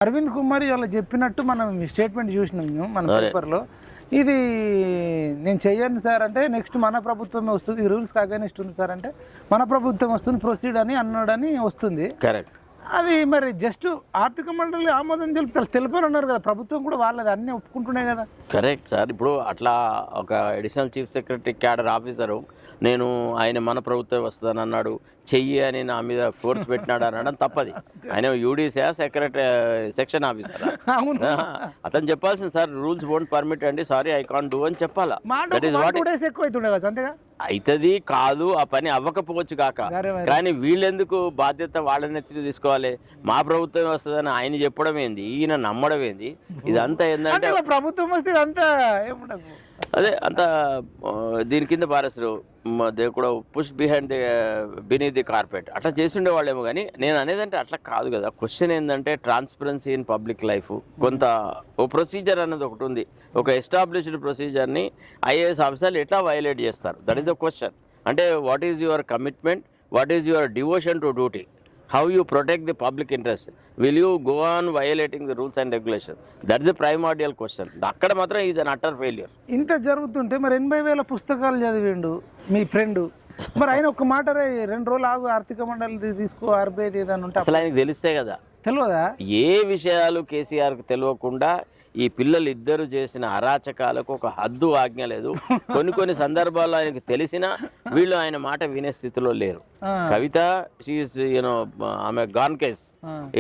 అరవింద్ కుమార్ ఇవాళ చెప్పినట్టు మనం స్టేట్మెంట్ చూసినాం మన పేపర్లో. ఇది నేను చెయ్యను సార్ అంటే నెక్స్ట్ మన ప్రభుత్వమే వస్తుంది, ఈ రూల్స్కి అగైనెస్ట్ ఉంది సార్ అంటే మన ప్రభుత్వం వస్తుంది, ప్రొసీడ్ అని అన్నాడని వస్తుంది. కరెక్ట్. అది మరి జస్ట్ ఆర్థిక మండలి ఆమోదం తెలిపారు అన్నారు కదా, ప్రభుత్వం కూడా వాళ్ళది అన్నీ ఒప్పుకుంటున్నాయి కదా. Correct sir. ఇప్పుడు అట్లా ఒక additional chief secretary cadre officer నేను ఆయన మన ప్రభుత్వం వస్తుందని అన్నాడు, చెయ్యి అని నా మీద ఫోర్స్ పెట్టినాడు అనడం తప్పది. ఆయన యూడీసీ సెక్రటరీ సెక్షన్ ఆఫీసర్, అతను చెప్పాల్సింది సార్ రూల్స్ వోంట్ పర్మిట్ అండి, సారీ ఐ కాంట్ డూ అని చెప్పాలా. దట్ ఈస్ వాట్ అవుతుంది. కాదు ఆ పని అవ్వకపోవచ్చు కాక, కానీ వీళ్ళెందుకు బాధ్యత వాళ్ళనెత్తి తీసుకోవాలి. మా ప్రభుత్వం వస్తుందని ఆయన చెప్పడం ఏంది, ఈయన నమ్మడం ఏంది, ఇదంతా ఏంటంటే ప్రభుత్వం వస్తే అంతా అదే అంత దీని కింద పారేస్తారు. దే కూడా push behind beneath the carpet అట్లా చేసిండే వాళ్ళేమో. కానీ నేను అనేదంటే అట్లా కాదు కదా. క్వశ్చన్ ఏంటంటే ట్రాన్స్పరెన్సీ ఇన్ పబ్లిక్ లైఫ్. కొంత ఓ ప్రొసీజర్ అన్నది ఒకటి ఉంది. ఒక ఎస్టాబ్లిష్డ్ ప్రొసీజర్ని ఐఏఎస్ ఆఫీసర్లు ఎట్లా వైలేట్ చేస్తారు, దట్ ఈస్ ద క్వశ్చన్. అంటే what is your commitment, what is your devotion to duty, how you protect the public interest, will you go on violating the rules and regulations, that's the primordial question. అక్కడ మాత్రం ఇది an utter failure. ఇంత జరుగుతుంటే మరి 80,000 పుస్తకాలు చదివిండు మీ friend, మరి ఆయన ఒక మాట 2 రోజులు ఆగు ఆర్థిక మండలి తీసుకో ఆర్బీఐ ఏదైనా ఉంటే అసలు ఆయనకు తెలిస్తే కదా. తెలియదా ఏ విషయాలు కేసీఆర్కి తెలియకుండా ఈ పిల్లలు ఇద్దరు చేసిన అరాచకాలకు ఒక హద్దు ఆజ్ఞ లేదు. కొన్ని సందర్భాల్లో ఆయనకు తెలిసినా వీళ్ళు ఆయన మాట వినే స్థితిలో లేరు. కవిత షీఈస్ యూనో ఆమె గాన్ కేస్.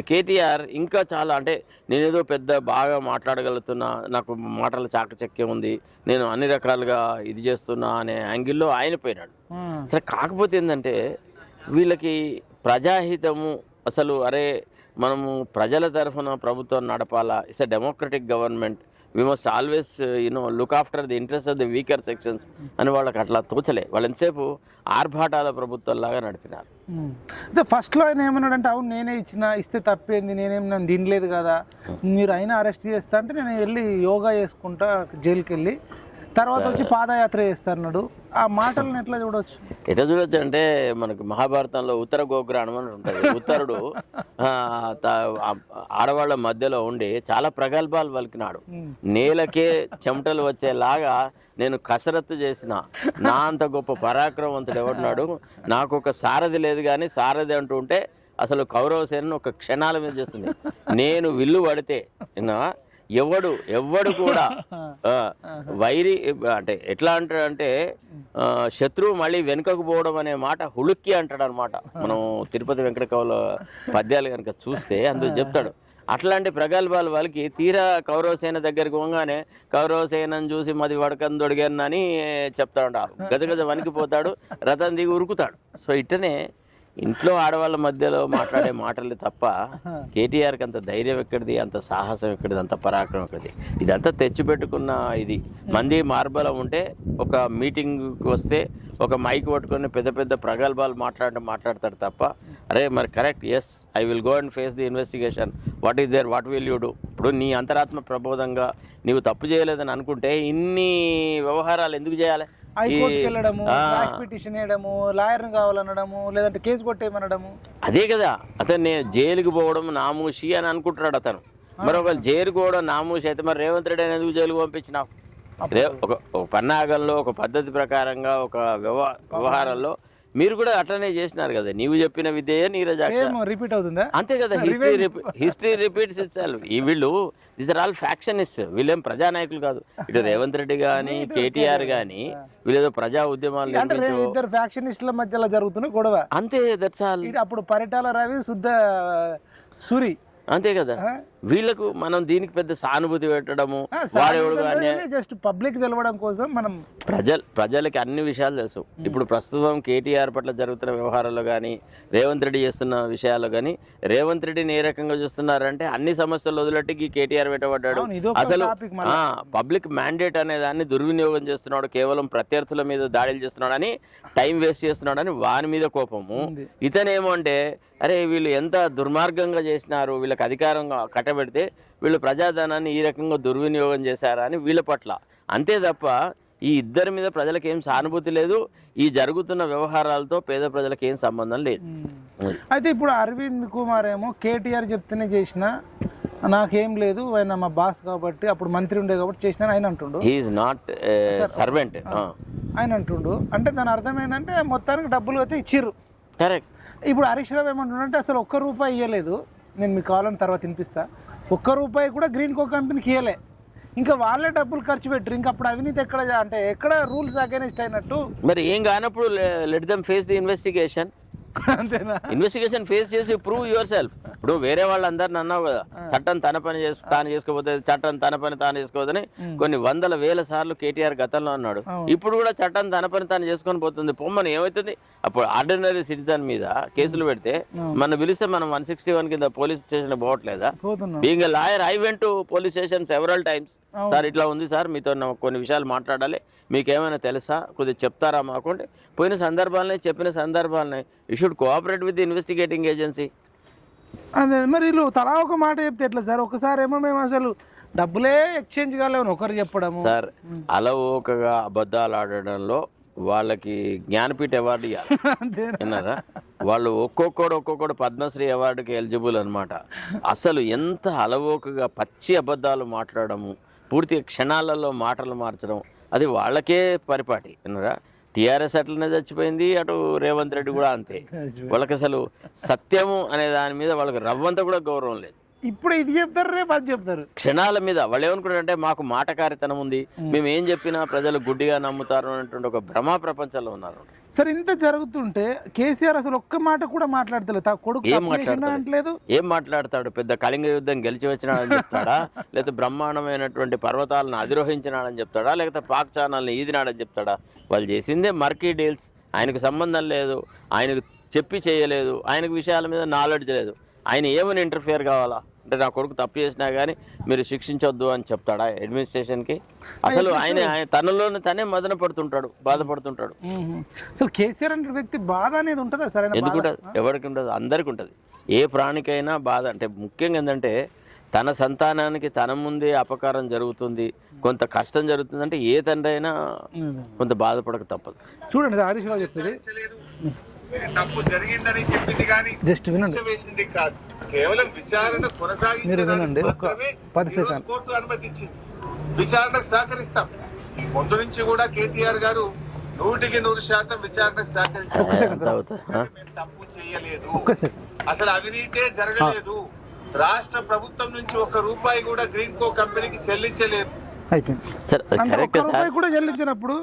కేటీఆర్ ఇంకా చాలా, అంటే నేనేదో పెద్ద బాగా మాట్లాడగలుగుతున్నా, నాకు మాటల చాకచక్యం ఉంది, నేను అన్ని రకాలుగా ఇది చేస్తున్నా అనే యాంగిల్లో ఆయన పోయినాడు. సరే, కాకపోతే ఏంటంటే వీళ్ళకి ప్రజాహితము అసలు అరే మనము ప్రజల తరఫున ప్రభుత్వం నడపాలా, it's a democratic government, we must always look after the interest of the weaker sections అని వాళ్ళకి అట్లా తోచలే. వాళ్ళు ఎంతసేపు ఆర్భాటాల ప్రభుత్వంలాగా నడిపినారు. ఫస్ట్లో ఆయన ఏమన్నాడంటే, అవును నేనే ఇస్తే తప్పేంది, నన్ను తినలేదు కదా, మీరు అయినా అరెస్ట్ చేస్తా అంటే నేను వెళ్ళి యోగా చేసుకుంటా జైలుకి వెళ్ళి తర్వాత వచ్చి పాదయాత్ర చేస్తాడు. ఆ మాటలను ఎట్లా చూడవచ్చు? ఎట్లా చూడొచ్చు అంటే మనకు మహాభారతంలో ఉత్తర గోగ్రాణం అని ఉంటుంది. ఉత్తరుడు ఆడవాళ్ళ మధ్యలో ఉండి చాలా ప్రగల్భాలు పలికినాడు. నేలకే చెమటలు వచ్చేలాగా నేను కసరత్తు చేసిన, నా అంత గొప్ప పరాక్రమవంతుడు ఎవడున్నాడు, నాకు ఒక సారథి లేదు, కానీ సారథి అంటూ ఉంటే అసలు కౌరవ సేనను ఒక క్షణాల మీద చేస్తుంది. నేను విల్లు పడితే ఎవడు కూడా వైరి అంటే ఎట్లా అంటాడంటే శత్రువు మళ్ళీ వెనుకకు పోవడం అనే మాట హుళుక్కి అంటాడు అనమాట. మనం తిరుపతి వెంకట కవుల పద్యాలు కనుక చూస్తే అందుకు చెప్తాడు. అట్లాంటి ప్రగల్భాలు వాళ్ళకి తీరా కౌరవసేన దగ్గరికి పోగానే కౌరవసేనని చూసి మది వడకని దొడిగానని చెప్తాడు. గజగజ వణికిపోతాడు, రథం దిగి ఉరుకుతాడు. సో ఇట్టనే ఇంట్లో ఆడవాళ్ళ మధ్యలో మాట్లాడే మాటలు తప్ప కేటీఆర్కి అంత ధైర్యం ఎక్కడిది, అంత సాహసం ఎక్కడిది, అంత పరాక్రమం ఎక్కడిది. ఇదంతా తెచ్చిపెట్టుకున్న ఇది. మంది మార్బలం ఉంటే ఒక మీటింగ్కి వస్తే ఒక మైక్ పట్టుకొని పెద్ద ప్రగల్భాలు మాట్లాడతాడు తప్ప, అరే మరి correct, yes I will go and face the investigation, what is there, what will you do. ఇప్పుడు నీ అంతరాత్మ ప్రబోధంగా నీవు తప్పు చేయలేదని అనుకుంటే ఇన్ని వ్యవహారాలు ఎందుకు చేయాలి? హైకోర్టుకి వెళ్ళడము, పిటిషన్ వేయడము, లాయర్ని కావాలనడము, లేదంటే కేసు కొట్టేయమనడము. అదే కదా, అతను నేను జైలుకి పోవడం నామూషి అని అనుకుంటున్నాడు అతను. మరి ఒకవేళ జైలుకి పోవడం నామూషి అయితే మరి రేవంత్ రెడ్డి ఎందుకు జైలుకు పంపించినావు? ఒక పన్నాగంలో ఒక పద్ధతి ప్రకారంగా ఒక వ్యవహారంలో మీరు కూడా అట్లనే చేసినారు కదా. నీవు చెప్పిన విద్య నీరజ రిపీట్ అవుతుందా? అంతే కదా, హిస్టరీ రిపీట్స్ ఇట్సెల్ఫ్. ఈ వీళ్ళు దీస్ ఆర్ ఆల్ ఫ్యాక్షనిస్ట్. వీళ్ళేం ప్రజానాయకులు కాదు. ఇటు రేవంత్ రెడ్డి కానీ కేటీఆర్ కానీ వీళ్ళేదో ప్రజా ఉద్యమాలు ఇద్దరు ఫ్యాక్షనిస్టుల మధ్యలో జరుగుతున్న గొడవ అంతే. That's all. అప్పుడు పరిటాల రవి శుద్ధ సూరి అంతే కదా. వీళ్ళకు మనం దీనికి పెద్ద సానుభూతి పెట్టడము, వాడేవాడు జస్ట్ పబ్లిక్ తెలవడం కోసం మనం ప్రజలకి అన్ని విషయాలు తెలుసు. ఇప్పుడు ప్రస్తుతం కేటీఆర్ పట్ల జరుగుతున్న వ్యవహారాల్లో కానీ రేవంత్ రెడ్డి చేస్తున్న విషయాల్లో కానీ రేవంత్ రెడ్డిని ఏ రకంగా చూస్తున్నారంటే అన్ని సమస్యలు వదిలెట్టి కేటీఆర్ పెట్టబడ్డాడు. అసలు పబ్లిక్ మ్యాండేట్ అనే దాన్ని దుర్వినియోగం చేస్తున్నాడు, కేవలం ప్రత్యర్థుల మీద దాడులు చేస్తున్నాడు అని, టైం వేస్ట్ చేస్తున్నాడు అని వాని మీద కోపము. ఇతనేమో అంటే అరే వీళ్ళు ఎంత దుర్మార్గంగా చేసినారు, వీళ్ళకి అధికారంగా కట్టబెడితే వీళ్ళు ప్రజాధనాన్ని ఈ రకంగా దుర్వినియోగం చేశారా అని వీళ్ళ పట్ల. అంతే తప్ప ఈ ఇద్దరి మీద ప్రజలకు ఏం సానుభూతి లేదు. ఈ జరుగుతున్న వ్యవహారాలతో పేద ప్రజలకు ఏం సంబంధం లేదు. అయితే ఇప్పుడు అరవింద్ కుమార్ ఏమో కేటీఆర్ చెప్తేనే చేసిన నాకేం లేదు, ఆయన మా బాస్ కాబట్టి అప్పుడు మంత్రి ఉండే కాబట్టి చేసిన ఆయన అంటుండు. He is not servant. ఆయన అంటుండు అంటే దాని అర్థం ఏంటంటే మొత్తానికి డబ్బులు అయితే ఇచ్చిర్రు. కరెక్ట్. ఇప్పుడు హరీష్ రావు ఏమంటుండంటే అసలు ఒక్క రూపాయి ఇవ్వలేదు, నేను మీకు కావాలని తర్వాత వినిపిస్తా, ఒక్క రూపాయి కూడా గ్రీన్ కో కంపెనీకి ఇవ్వలే, ఇంకా వాళ్ళే డబ్బులు ఖర్చు పెట్టరు, ఇంకా అప్పుడు అవినీతి ఎక్కడ అంటే ఎక్కడ రూల్స్ అగైనెస్ట్ అయినట్టు. మరి ఏం కానప్పుడు let them face the investigation. అంతేనా? ఇన్వెస్టిగేషన్ ఫేస్ చేసి ప్రూవ్ యువర్ సెల్ఫ్. ఇప్పుడు వేరే వాళ్ళందరిని అన్నావు కదా, చట్టం తన పని తాను చేసుకోపోతే, చట్టం తన పని తాను చేసుకోవద్దని కొన్ని వందల వేల సార్లు కేటీఆర్ గతంలో అన్నాడు. ఇప్పుడు కూడా చట్టం తన పని తాను చేసుకొని పోతుంది. పొమ్మని ఏమవుతుంది? అప్పుడు ఆర్డినరీ సిటిజన్ మీద కేసులు పెడితే మనం పిలిస్తే మనం 161 కింద పోలీస్ స్టేషన్ పోవట్లేదా? Being a lawyer I went to police station several times. Sir ఇట్లా ఉంది సార్, మీతో కొన్ని విషయాలు మాట్లాడాలి, మీకేమైనా తెలుసా, కొద్దిగా చెప్తారా మాకుంటే పోయిన సందర్భాలనే చెప్పిన సందర్భాలనే. You should cooperate with the investigating agency. అదే మరి వీళ్ళు తలా ఒక మాట చెప్తే ఎట్లా సార్? ఒకసారి ఏమో మేము అసలు డబ్బులే ఎక్స్చేంజ్ కాలేమని ఒకరు చెప్పడము. సార్ అలవోకగా అబద్ధాలు ఆడడంలో వాళ్ళకి జ్ఞానపీఠ అవార్డు ఇవ్వాలి. విన్నారా? వాళ్ళు ఒక్కొక్కడు పద్మశ్రీ అవార్డుకి ఎలిజిబుల్ అనమాట. అసలు ఎంత అలవోకగా పచ్చి అబద్ధాలు మాట్లాడము, పూర్తి క్షణాలలో మాటలు మార్చడం, అది వాళ్ళకే పరిపాటి. విన్నారా? టీఆర్ఎస్ అట్లనే చచ్చిపోయింది, అటు రేవంత్ రెడ్డి కూడా అంతే. వాళ్ళకి అసలు సత్యము అనే దాని మీద వాళ్ళకి రవ్వంతా కూడా గౌరవం లేదు. ఇప్పుడు ఇది చెప్తారు, రేపు అది చెప్తారు. క్షణాల మీద వాళ్ళు ఏమనుకుంటారంటే మాకు మాటకారితనం ఉంది, మేము ఏం చెప్పినా ప్రజలు గుడ్డిగా నమ్ముతారు అనేటువంటి ఒక భ్రమా ప్రపంచంలో ఉన్నారు. సరే ఇంత జరుగుతుంటే కేసీఆర్ అసలు ఒక్క మాట కూడా మాట్లాడతలేదు, కొడుకు ఏం మాట్లాడతాడు? పెద్ద కళింగ యుద్ధం గెలిచి వచ్చినాడని చెప్తాడా, లేకపోతే బ్రహ్మాండమైనటువంటి పర్వతాలను అధిరోహించినాడని చెప్తాడా, లేకపోతే పాక్ ఛానల్ని ఈదినాడని చెప్తాడా? వాళ్ళు చేసిందే మర్కీ డీల్స్. ఆయనకు సంబంధం లేదు, ఆయనకు చెప్పి చేయలేదు, ఆయనకు విషయాల మీద నాలెడ్జ్ లేదు. ఆయన ఏమని ఇంటర్ఫియర్ కావాలా అంటే నా కొడుకు తప్పు చేసినా కానీ మీరు శిక్షించొద్దు అని చెప్తాడా అడ్మినిస్ట్రేషన్కి? అసలు ఆయన తనలోనే తనే మదన పడుతుంటాడు, బాధపడుతుంటాడు. అసలు కేసీఆర్ అంటే వ్యక్తి బాధ అనేది ఉంటుందా? సరే, ఎందుకు ఉంటుంది? ఎవరికి ఉండదు? అందరికి ఉంటుంది. ఏ ప్రాణికైనా బాధ అంటే ముఖ్యంగా ఏంటంటే తన సంతానానికి తన ముందే అపకారం జరుగుతుంది, కొంత కష్టం జరుగుతుంది అంటే ఏ తండ్రి అయినా కొంత బాధపడక తప్పదు. చూడండి హరీష్ రావు చెప్పేది, తప్పు జరిగిందని చెప్పింది కానీ జస్ట్ వినండి, వేసింది కాదు, కేవలం విచారణ కొనసాగించడానికి కోర్టు అనుమతించింది. విచారణకు సహకరిస్తాం. ముందు నుంచి కూడా కేటీఆర్ గారు 100% విచారణకు సహకరిస్తారు. తప్పు చేయలేదు, అసలు అవినీతే జరగలేదు, రాష్ట్ర ప్రభుత్వం నుంచి 1 రూపాయి కూడా గ్రీన్ కో కంపెనీకి చెల్లించలేదు. కూడా చెల్లించినప్పుడు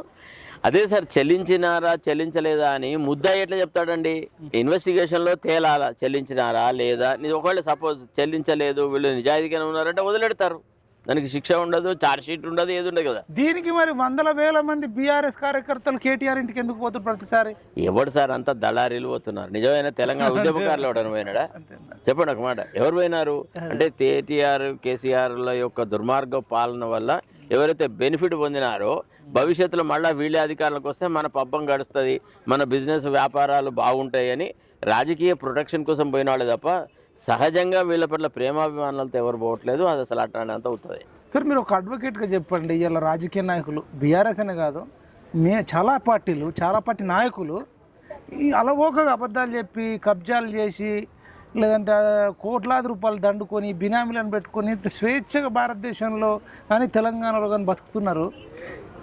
అదే సార్, చెల్లించినారా చెల్లించలేదా అని ముద్దాయి ఎట్లా చెప్తాడండి? ఇన్వెస్టిగేషన్లో తేలాలా చెల్లించినారా లేదా. ఒకవేళ సపోజ్ చెల్లించలేదు, వీళ్ళు నిజాయితీగానే ఉన్నారంటే వదిలేడతారు, దానికి శిక్ష ఉండదు, ఛార్జ్ షీట్ ఉండదు, ఏది ఉండదు కదా. దీనికి మరి వందల వేల మంది బీఆర్ఎస్ కార్యకర్తలు కేటీఆర్ ఇంటికి ఎందుకు పోతున్నారు ప్రతిసారి? ఎవడు సార్ అంతా దళారీలు పోతున్నారు? నిజమైన తెలంగాణ ఉద్యమకారులు ఎవడని పోయినాడా? చెప్పండి ఒక మాట. ఎవరు పోయినారు అంటే కేటీఆర్ కేసీఆర్ల యొక్క దుర్మార్గ పాలన వల్ల ఎవరైతే బెనిఫిట్ పొందినారో భవిష్యత్తులో మళ్ళీ వీళ్ళే అధికారులకు వస్తే మన పబ్బం గడుస్తుంది, మన బిజినెస్ వ్యాపారాలు బాగుంటాయని రాజకీయ ప్రొటెక్షన్ కోసం పోయిన వాళ్ళే తప్ప సహజంగా వీళ్ళ పట్ల ప్రేమాభిమానాలతో ఎవరు పోవట్లేదు. అది అసలు అట్లాంటి అవుతుంది. సార్ మీరు ఒక అడ్వకేట్గా చెప్పండి, ఇలా రాజకీయ నాయకులు బీఆర్ఎస్ అనే కాదు, చాలా పార్టీలు, చాలా పార్టీ నాయకులు ఈ అలవోకగా అబద్ధాలు చెప్పి కబ్జాలు చేసి లేదంటే కోట్లాది రూపాయలు దండుకొని బినామీలను పెట్టుకొని స్వేచ్ఛగా భారతదేశంలో కానీ తెలంగాణలో కానీ బతుకుతున్నారు.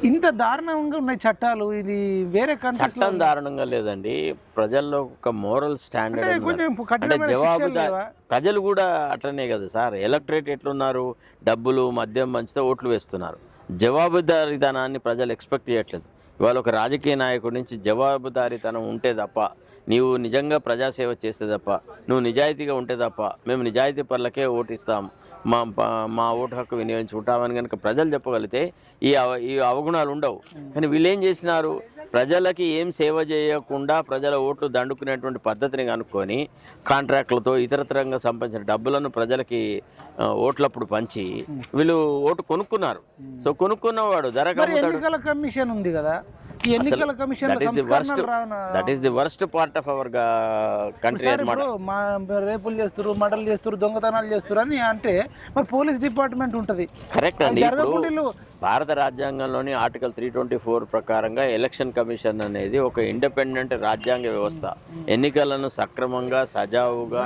ఇంత దారుణంగా ఉన్నాయి చట్టాలు. ఇది వేరే చట్టం దారుణంగా లేదండి, ప్రజల్లో ఒక మోరల్ స్టాండర్డ్ అంటే జవాబుదారీ. ప్రజలు కూడా అట్లనే కదా సార్, ఎలక్టరేట్ ఎట్లున్నారు, డబ్బులు మద్యం మంచితో ఓట్లు వేస్తున్నారు. జవాబుదారీతనాన్ని ప్రజలు ఎక్స్పెక్ట్ చేయట్లేదు. ఇవాళ ఒక రాజకీయ నాయకుడి నుంచి జవాబుదారీతనం ఉంటే తప్ప, నీవు నిజంగా ప్రజాసేవ చేస్తే తప్ప, నువ్వు నిజాయితీగా ఉంటే తప్ప మేము నిజాయితీ పనులకే ఓటిస్తాం, మా ఓటు హక్కు వినియోగించుకుంటామని కనుక ప్రజలు చెప్పగలిగితే ఈ అవగుణాలు ఉండవు. కానీ వీళ్ళు ఏం చేసినారు, ప్రజలకి ఏం సేవ చేయకుండా ప్రజల ఓట్లు దండుకునేటువంటి పద్ధతిని కనుక్కొని కాంట్రాక్టులతో ఇతరతరంగా సంపాదించిన డబ్బులను ప్రజలకి ఓట్లప్పుడు పంచి వీళ్ళు ఓటు కొనుక్కున్నారు. సో కొనుక్కున్నవాడు ధర ఎన్నికల కమిషన్ ఉంది కదా, ఎన్నికల commission that is the worst part of our country అన్నమాట. రేపులు చేస్తారు, మర్డర్లు చేస్తారు, దొంగతనాలు చేస్తారు అని అంటే మరి పోలీస్ డిపార్ట్మెంట్ ఉంటుంది. కరెక్ట్ అండి. ఇప్పుడు భారత రాజ్యాంగంలోని ఆర్టికల్ 324 ప్రకారంగా ఎలక్షన్ కమిషన్ అనేది ఒక ఇండిపెండెంట్ రాజ్యాంగ వ్యవస్థ. ఎన్నికలను సక్రమంగా సజావుగా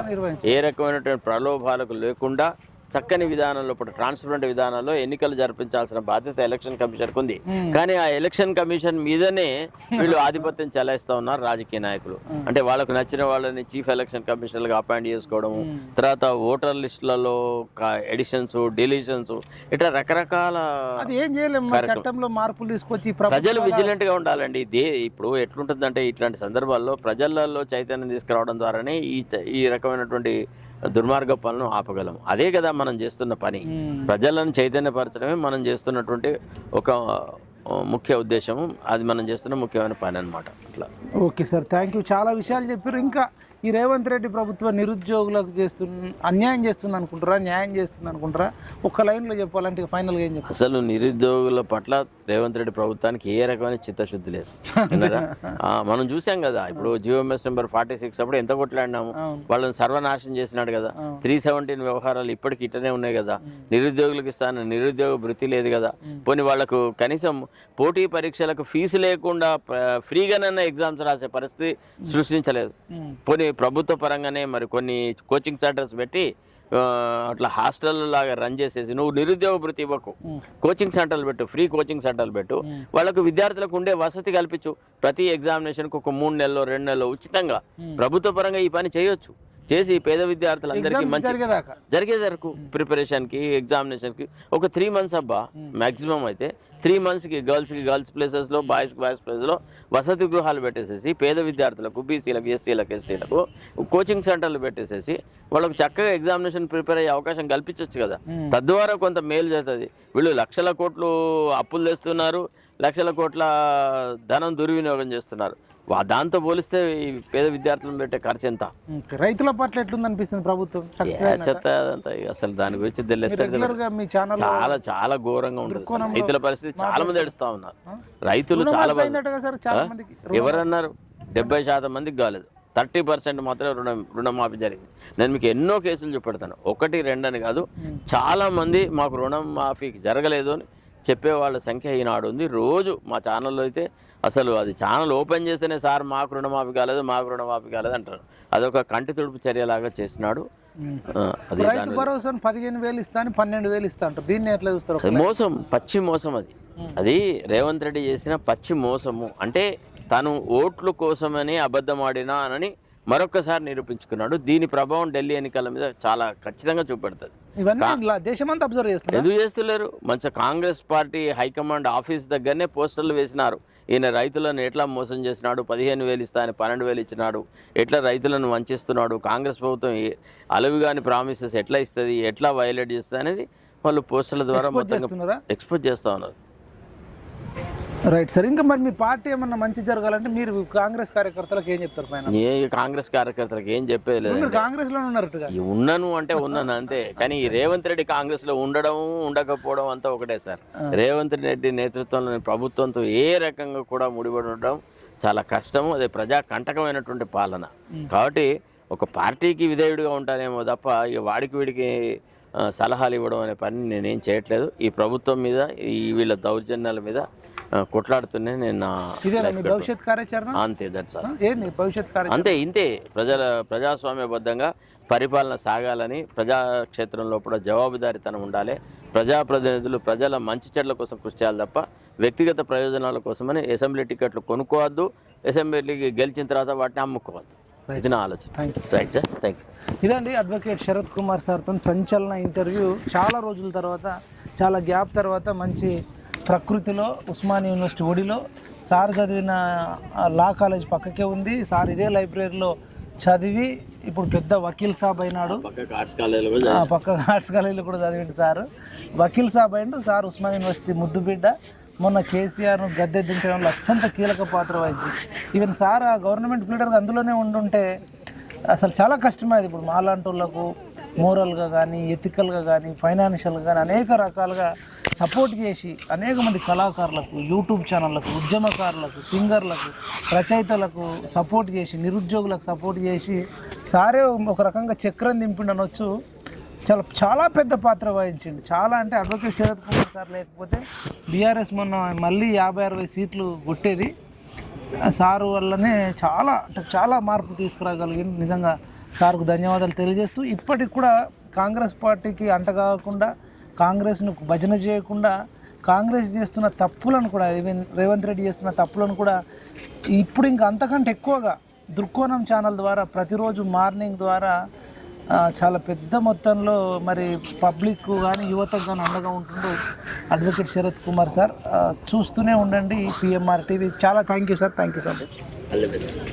ఏ రకమైనటువంటి ప్రలోభాలకు లేకుండా చక్కని విధానంలో ఇప్పుడు ట్రాన్స్పరెంట్ విధానంలో ఎన్నికలు జరిపించాల్సిన బాధ్యత ఎలక్షన్ కమిషన్కి ఉంది. కానీ ఆ ఎలక్షన్ కమిషన్ మీదనే వీళ్ళు ఆధిపత్యం చెలాయిస్తూ ఉన్నారు రాజకీయ నాయకులు. అంటే వాళ్ళకు నచ్చిన వాళ్ళని చీఫ్ ఎలక్షన్ కమిషనర్గా అపాయింట్ చేసుకోవడము, తర్వాత ఓటర్ లిస్టులలో ఎడిషన్స్, డిలీషన్స్, ఇట్లా రకరకాల ఏం చేయలేము. చట్టంలో మార్పులు తీసుకొచ్చి ప్రజలు విజిలెంట్ గా ఉండాలండి. ఇప్పుడు ఎట్లుంటుందంటే ఇట్లాంటి సందర్భాల్లో ప్రజలలో చైతన్యం తీసుకురావడం ద్వారానే ఈ రకమైనటువంటి దుర్మార్గ పనులను ఆపగలం. అదే కదా మనం చేస్తున్న పని. ప్రజలను చైతన్యపరచడమే మనం చేస్తున్నటువంటి ఒక ముఖ్య ఉద్దేశము. అది మనం చేస్తున్న ముఖ్యమైన పని అన్నమాట. అట్లా. Okay sir, thank you. చాలా విషయాలు చెప్పారు. ఇంకా ఈ రేవంత్ రెడ్డి ప్రభుత్వం నిరుద్యోగులకు అన్యాయం చేస్తుంది అనుకుంటారా, న్యాయం చేస్తుంది అనుకుంటారా? ఒక్క లైన్లో చెప్పాలంటే ఫైనల్గా ఏం చెప్పారు? అసలు నిరుద్యోగుల పట్ల రేవంత్ రెడ్డి ప్రభుత్వానికి ఏ రకమైన చిత్తశుద్ధి లేదు. మనం చూసాం కదా, ఇప్పుడు జియోఎంఎస్ నెంబర్ 46 అప్పుడు ఎంత కొట్లాడినాము. వాళ్ళని సర్వనాశనం చేసినాడు కదా. 317 వ్యవహారాలు ఇప్పటికి ఇట్టనే ఉన్నాయి కదా. నిరుద్యోగులకు ఇస్తాను, నిరుద్యోగ వృత్తి లేదు కదా. పోనీ వాళ్లకు కనీసం పోటీ పరీక్షలకు ఫీజు లేకుండా ఫ్రీగానైనా ఎగ్జామ్స్ రాసే పరిస్థితి సృష్టించలేదు. పోనీ ప్రభుత్వ పరంగానే మరి కొన్ని కోచింగ్ సెంటర్స్ పెట్టి అట్లా హాస్టల్ లాగా రన్ చేసేసి నువ్వు నిరుద్యోగ వృత్తి ఇవ్వకు, కోచింగ్ సెంటర్లు పెట్టు, ఫ్రీ కోచింగ్ సెంటర్లు పెట్టు, వాళ్ళకు విద్యార్థులకు ఉండే వసతి కల్పించు. ప్రతి ఎగ్జామినేషన్కు ఒక 3 నెలలు 2 నెలలు ఉచితంగా ప్రభుత్వ పరంగా ఈ పని చేయొచ్చు. చేసి పేద విద్యార్థులందరికీ మంచి జరిగే వరకు ప్రిపరేషన్కి, ఎగ్జామినేషన్కి ఒక 3 మంత్స్ అబ్బా మ్యాక్సిమం. అయితే 3 మంత్స్కి గర్ల్స్ ప్లేసెస్లో, బాయ్స్ ప్లేసెస్లో వసతి గృహాలు పెట్టేసేసి పేద విద్యార్థులకు, బీసీలకు, ఎస్సీలకు, ఎస్టీలకు కోచింగ్ సెంటర్లు పెట్టేసేసి వాళ్ళకు చక్కగా ఎగ్జామినేషన్ ప్రిపేర్ అయ్యే అవకాశం కల్పించవచ్చు కదా. తద్వారా కొంత మేలు చేస్తుంది. వీళ్ళు లక్షల కోట్లు అప్పులు తెస్తున్నారు, లక్షల కోట్ల ధనం దుర్వినియోగం చేస్తున్నారు. దాంతో పోలిస్తే ఈ పేద విద్యార్థులను పెట్టే ఖర్చు ఎంత? రైతుల పట్ల ఎట్లుంది అనిపిస్తుంది ప్రభుత్వం? చెత్త అసలు దాని గురించి తెలియదు. చాలా ఘోరంగా ఉంటుంది. రైతుల పరిస్థితి చాలా మంది ఏడుస్తా ఉన్నారు. రైతులు చాలా ఎవరన్నారు 70% మందికి కాలేదు, 30% మాత్రమే రుణమాఫీ జరిగింది. నేను మీకు ఎన్నో కేసులు చూపెడతాను, 1, 2 అని కాదు. చాలా మంది మాకు రుణమాఫీకి జరగలేదు అని చెప్పేవాళ్ళ సంఖ్య ఈనాడు ఉంది. రోజు మా ఛానల్లో అయితే అసలు అది ఛానల్ ఓపెన్ చేస్తేనే సార్ మాకు రుణమాఫీ కాలేదు అంటారు. అదొక కంటి తుడుపు చర్యలాగా చేసినాడు. రైతు భరోసా 15,000 ఇస్తా అని 12,000 ఇస్తా అంటారు. దీన్ని ఎట్లా చూస్తారు? మోసం, పచ్చి మోసం. అది రేవంత్ రెడ్డి చేసిన పచ్చి మోసము. అంటే తను ఓట్ల కోసమని అబద్ధం ఆడినా అని మరొకసారి నిరూపించుకున్నాడు. దీని ప్రభావం ఢిల్లీ ఎన్నికల మీద చాలా ఖచ్చితంగా చూపెడుతుంది. దేశమంతా అబ్జర్వ్ చేస్తారు. ఎందుకు చేస్తలేరు? మంచి కాంగ్రెస్ పార్టీ హైకమాండ్ ఆఫీస్ దగ్గరనే పోస్టర్లు వేసినారు. ఈయన రైతులను ఎట్లా మోసం చేసినాడు, 15,000 ఇస్తా అని 12,000 ఇచ్చినాడు, ఎట్లా రైతులను వంచిస్తున్నాడు, కాంగ్రెస్ ప్రభుత్వం అలవిగాని ప్రామిసెస్ ఎట్లా ఇస్తుంది, ఎట్లా వైలేట్ చేస్తుంది అనేది వాళ్ళు పోస్టర్ల ద్వారా ఎక్స్పోజ్ చేస్తూ ఉన్నారు. Right sir. ఇంకా మరి మీ పార్టీ ఏమన్నా మంచి జరగాలంటే మీరు కాంగ్రెస్ కార్యకర్తలకు ఏం చెప్తారు? పైన కాంగ్రెస్ కార్యకర్తలకు ఏం చెప్పేది లేదు. కాంగ్రెస్ లో ఉన్నారట్టుగా. ఉన్నాను అంటే ఉన్నాను అంతే. కానీ ఈ రేవంత్ రెడ్డి కాంగ్రెస్ లో ఉండడం ఉండకపోవడం అంతా ఒకటే సార్. రేవంత్ రెడ్డి నేతృత్వంలోని ప్రభుత్వంతో ఏ రకంగా కూడా ముడిపడి ఉండడం చాలా కష్టము. అదే ప్రజా కంటకమైనటువంటి పాలన. కాబట్టి ఒక పార్టీకి విధేయుడిగా ఉంటానేమో తప్ప ఇక వీడికి సలహాలు ఇవ్వడం అనే పని నేనేం చేయట్లేదు. ఈ ప్రభుత్వం మీద, ఈ వీళ్ళ దౌర్జన్యాల మీద కొట్లాడుతూనే నేను భవిష్యత్ కార్యాచరణ అంతే. అంతే ఇంతే. ప్రజాస్వామ్యబద్ధంగా పరిపాలన సాగాలని, ప్రజాక్షేత్రంలో కూడా జవాబుదారీతనం ఉండాలి. ప్రజాప్రతినిధులు ప్రజల మంచి చెడ్ల కోసం కృషి చేయాలి తప్ప వ్యక్తిగత ప్రయోజనాల కోసమని అసెంబ్లీ టికెట్లు కొనుక్కోవద్దు, అసెంబ్లీకి గెలిచిన తర్వాత వాటిని అమ్ముకోవద్దు. ఇది నా ఆలోచన. Right sir, thank you. ఇదండి అడ్వకేట్ శరత్ కుమార్ సార్తో సంచలన ఇంటర్వ్యూ. చాలా రోజుల తర్వాత, చాలా గ్యాప్ తర్వాత మంచి ప్రకృతిలో ఉస్మానియా యూనివర్సిటీ ఒడిలో సార్ చదివిన లా కాలేజ్ పక్కకే ఉంది. సార్ ఇదే లైబ్రరీలో చదివి ఇప్పుడు పెద్ద వకీల్ సాబ్ అయినాడు. పక్క ఆర్ట్స్ కాలేజీలో కూడా చదివిండు సార్. వకీల్ సాబ్ అయిండు సార్. ఉస్మానియా యూనివర్సిటీ ముద్దు బిడ్డ. మొన్న కేసీఆర్ను గద్దె దించడంలో అత్యంత కీలక పాత్ర వహించి ఈవెన్ సార్ ఆ గవర్నమెంట్ లీడర్గా అందులోనే ఉండుంటే అసలు చాలా కష్టమైంది. ఇప్పుడు మాలాంటి వాళ్ళకు మోరల్గా కానీ, ఎథికల్గా కానీ, ఫైనాన్షియల్గా కానీ అనేక రకాలుగా సపోర్ట్ చేసి అనేక మంది కళాకారులకు, యూట్యూబ్ ఛానళ్ళకు, ఉద్యమకారులకు, సింగర్లకు, రచయితలకు సపోర్ట్ చేసి, నిరుద్యోగులకు సపోర్ట్ చేసి సారే ఒక రకంగా చక్రం దింపిండనొచ్చు. చాలా పెద్ద పాత్ర వహించింది. చాలా అంటే అడ్వకేట్ శరత్ కుమార్ సార్ లేకపోతే బీఆర్ఎస్ మొన్న మళ్ళీ 50-60 సీట్లు కొట్టేది. సారు వల్లనే చాలా మార్పు తీసుకురాగలిగింది. నిజంగా సార్కు ధన్యవాదాలు తెలియజేస్తూ ఇప్పటికి కూడా కాంగ్రెస్ పార్టీకి అంటగాకుండా, కాంగ్రెస్ను భజన చేయకుండా, కాంగ్రెస్ చేస్తున్న తప్పులను కూడా, ఈవెన్ రేవంత్ రెడ్డి చేస్తున్న తప్పులను కూడా ఇప్పుడు ఇంకా అంతకంటే ఎక్కువగా దృక్కోణం ఛానల్ ద్వారా ప్రతిరోజు మార్నింగ్ ద్వారా చాలా పెద్ద మొత్తంలో మరి పబ్లిక్ కానీ యువతకు కానీ అండగా ఉంటుండో అడ్వకేట్ శరత్ కుమార్ సార్. చూస్తూనే ఉండండి PMR TV. చాలా thank you sir, thank you so much. All the best.